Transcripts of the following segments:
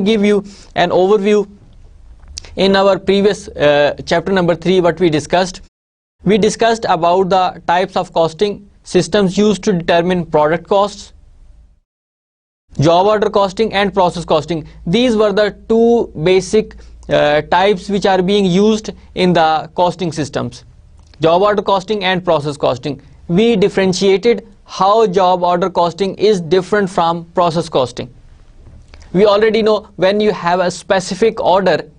give you an overview in our previous chapter number 3. What we discussed about the types of costing systems used to determine product costs, job order costing and process costing. These were the two basic types which are being used in the costing systems, job order costing and process costing. We differentiated how job order costing is different from process costing. We already know when you have a specific order,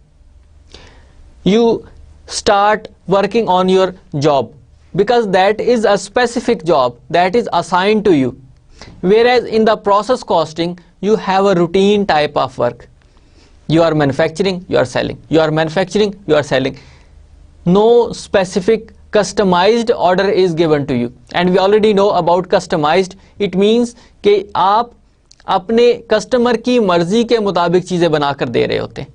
you start working on your job because that is a specific job that is assigned to you. Whereas in the process costing, you have a routine type of work. You are manufacturing, you are selling. You are manufacturing, you are selling. No specific customized order is given to you. And we already know about customized. It means कि आप अपने customer की मर्जी के मुताबिक चीजें बनाकर दे रहे होते हैं.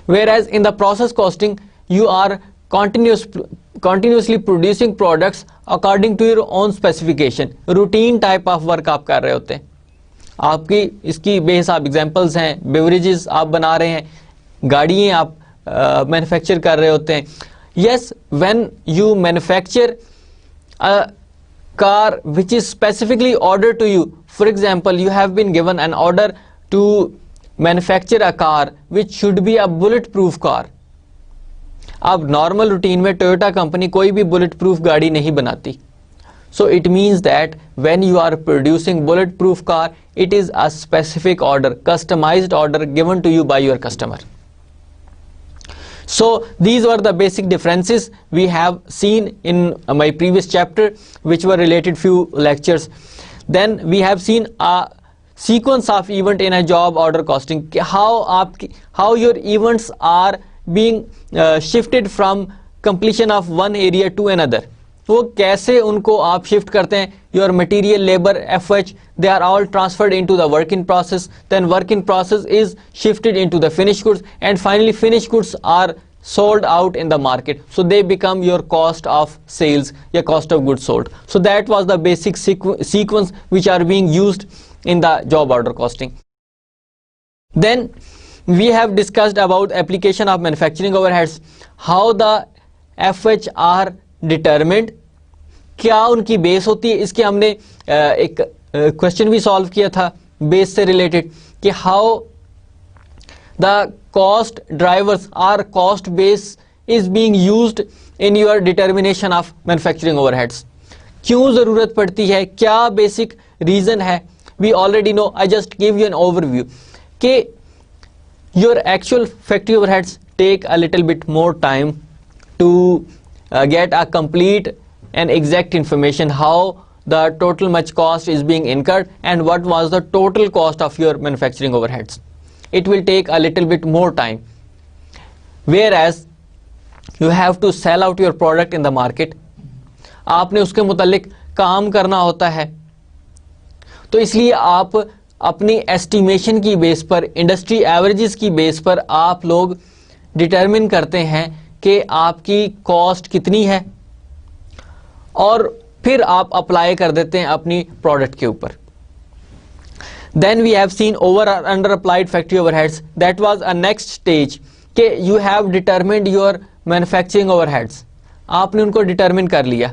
Whereas in the process costing, you are continuously producing products according to your own specification. Routine type of work आप कर रहे होते हैं. आपकी इसकी बेहिसाब एग्जांपल्स हैं. बेवरेजेस आप बना रहे हैं, गाड़ियाँ आप मैन्युफैक्चर कर रहे होते हैं. Yes, when you manufacture a car which is specifically ordered to you, for example, you have been given an order to manufacture a car which should be a bulletproof car. अब normal routine में Toyota company कोई भी bullet proof गाड़ी नहीं बनाती. So it means that when you are producing bulletproof car, it is a specific order, customized order given to you by your customer. So these were the basic differences we have seen in my previous chapter, which were related few lectures. Then we have seen a sequence of event in a job order costing, how your events are being shifted from completion of one area to another. वो कैसे उनको आप shift करते हैं. Your material, labor, FH, they are all transferred into the work in process. Then work in process is shifted into the finished goods, and finally finished goods are sold out in the market. So they become your cost of sales, your cost of goods sold. So that was the basic sequence which are being used in the job order costing. Then we have discussed about application of manufacturing overheads, how the FH are determined, क्या उनकी base होती है. इसके हमने एक question भी solve किया था बेस से रिलेटेड कि how the cost drivers are cost base is being used in your determination of manufacturing overheads. क्यों जरूरत पड़ती है, क्या बेसिक रीजन है. We already know, I just give you an overview कि your actual factory overheads take a little bit more time to get a complete and exact information how the total much cost is being incurred and what was the total cost of your manufacturing overheads. It will take a little bit more time, whereas you have to sell out your product in the market. आपने उसके मुतालिक काम करना होता है, तो इसलिए आप अपनी एस्टिमेशन की बेस पर, इंडस्ट्री एवरेजेस की बेस पर आप लोग डिटरमिन करते हैं कि आपकी कॉस्ट कितनी है और फिर आप अप्लाई कर देते हैं अपनी प्रोडक्ट के ऊपर. Then we have seen over और under applied factory overheads. That was a next stage कि you have determined your manufacturing overheads. आपने उनको डिटरमिन कर लिया.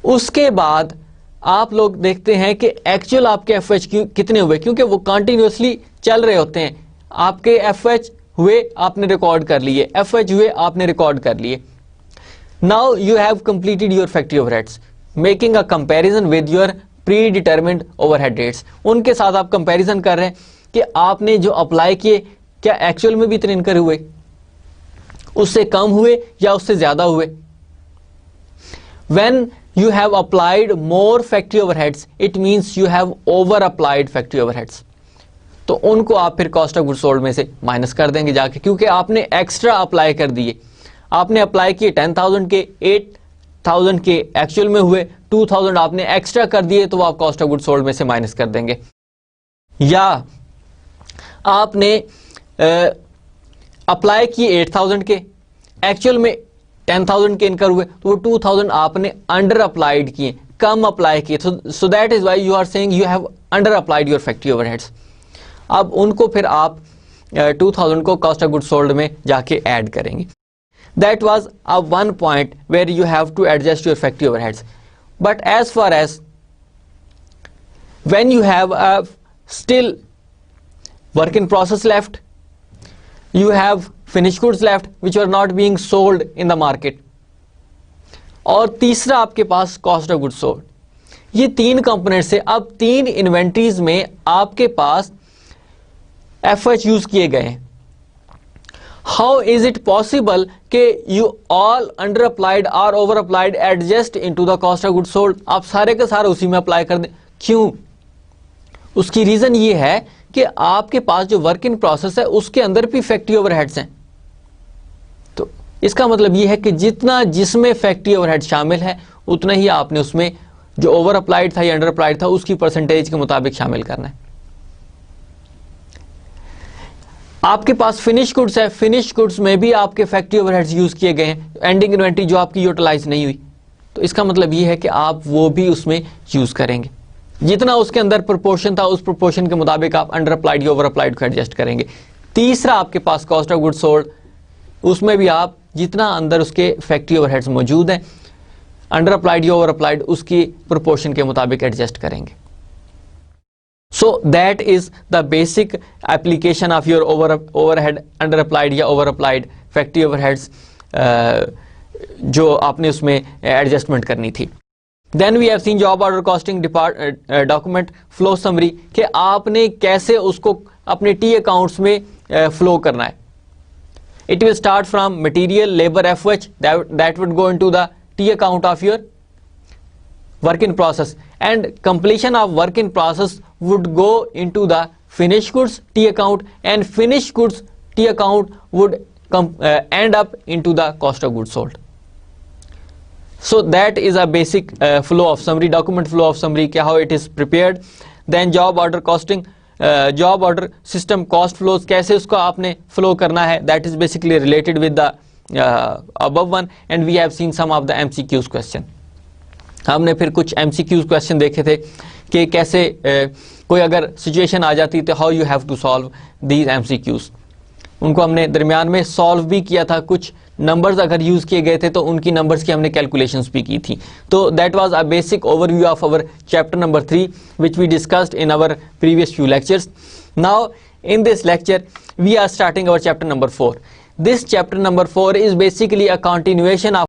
उसके बाद आप लोग देखते हैं कि एक्चुअल आपके एफएच कितने हुए, क्योंकि वो कंटिन्यूसली चल रहे होते हैं. आपके एफएच हुए आपने रिकॉर्ड कर लिए, एफएच हुए आपने रिकॉर्ड कर लिए. Now you have completed your factory overheads, making a comparison with your pre determined overhead rates. उनके साथ आप कंपैरिजन कर रहे हैं कि आपने जो अप्लाई किए क्या एक्चुअल में भी इतने इनकर हुए, उससे कम हुए या उससे ज्यादा हुए. When you have applied more factory overheads, it means you have over applied factory overheads. तो उनको आप फिर कॉस्ट ऑफ गुड्स सोल्ड में से माइनस कर देंगे जाके, क्योंकि आपने एक्स्ट्रा अप्लाई कर दिए. आपने अप्लाई किए 10,000 के, 8,000 के एक्चुअल में हुए, 2,000 आपने एक्स्ट्रा कर दिए, तो वो आप कॉस्ट ऑफ गुड्स सोल्ड में से माइनस कर देंगे. या आपने अप्लाई किए 8,000 के, एक्चुअल में 10,000 के इनकर हुए, तो वो 2,000 आपने अंडर अप्लाइड किए, कम अप्लाई किए. So that is why you are saying you have under applied your factory overheads. अब उनको फिर आप 2000 को कॉस्ट ऑफ गुड सोल्ड में जाके ऐड करेंगे. That was a one point where you have to adjust your factory overheads. But as far as when you have a still work in process left, you have finished goods left which are not being sold in the market, और तीसरा आपके पास cost of good sold. ये तीन component से अब तीन inventories में आपके पास एफएच यूज किए गए हैं. हाउ इज इट पॉसिबल कि यू ऑल अंडर अप्लाइड और over applied adjust into the cost of good sold, आप सारे के सारे उसी में अप्लाई कर दें. क्यों? उसकी रीजन ये है कि आपके पास जो वर्क इन प्रोसेस है उसके अंदर भी फैक्ट्री ओवरहेड्स हैं. तो इसका मतलब ये है कि जितना जिसमें फैक्ट्री ओवरहेड शामिल है उतना ही आपने उसमें जो ओवर अप्लाइड था या अंडर अप्लाइड था उसकी परसेंटेज के मुताबिक शामिल करना है. आपके पास फिनिश गुड्स है, फिनिश गुड्स में भी आपके फैक्ट्री ओवरहेड्स यूज किए गए हैं, एंडिंग इन्वेंट्री जो आपकी यूटिलाइज नहीं हुई, तो इसका मतलब ये है कि आप वो भी उसमें यूज करेंगे. जितना उसके अंदर प्रोपोर्शन था उस प्रोपोर्शन के मुताबिक आप अंडर अप्लाइड या ओवर अप्लाइड को एडजस्ट करेंगे. तीसरा आपके पास कॉस्ट ऑफ गुड सोल्ड, उसमें भी आप जितना अंदर उसके फैक्ट्री ओवरहेड्स मौजूद हैं अंडर अप्लाइड या ओवर अप्लाइड उसकी प्रोपोर्शन के मुताबिक एडजस्ट करेंगे. So that is the basic application of your overhead under applied या over applied factory overheads जो आपने उसमें एडजस्टमेंट करनी थी. Then we have seen job order costing document flow summary कि आपने कैसे उसको अपने टी अकाउंट्स में फ्लो करना है. It will start from material labor FH that would go into the T account of your work in process, and completion of work in process would go into the finished goods T account, and finished goods T account would end up into the cost of goods sold. So that is a basic flow of summary, document flow of summary, how it is prepared. Then job order costing, job order system cost flows कैसे उसको आपने flow करना है, that is basically related with the above one, and we have seen some of the MCQs question. हमने फिर कुछ MCQs question देखे थे कि कैसे कोई अगर सिचुएशन आ जाती तो how you have to solve these MCQs. उनको हमने दरमियान में सॉल्व भी किया था. कुछ नंबर्स अगर यूज किए गए थे तो उनकी नंबर्स की हमने कैलकुलेशंस भी की थी. तो that was a basic overview of our chapter number 3 which we discussed in our previous few lectures. Now in this lecture we are starting our chapter number 4. This chapter number 4 is basically a continuation of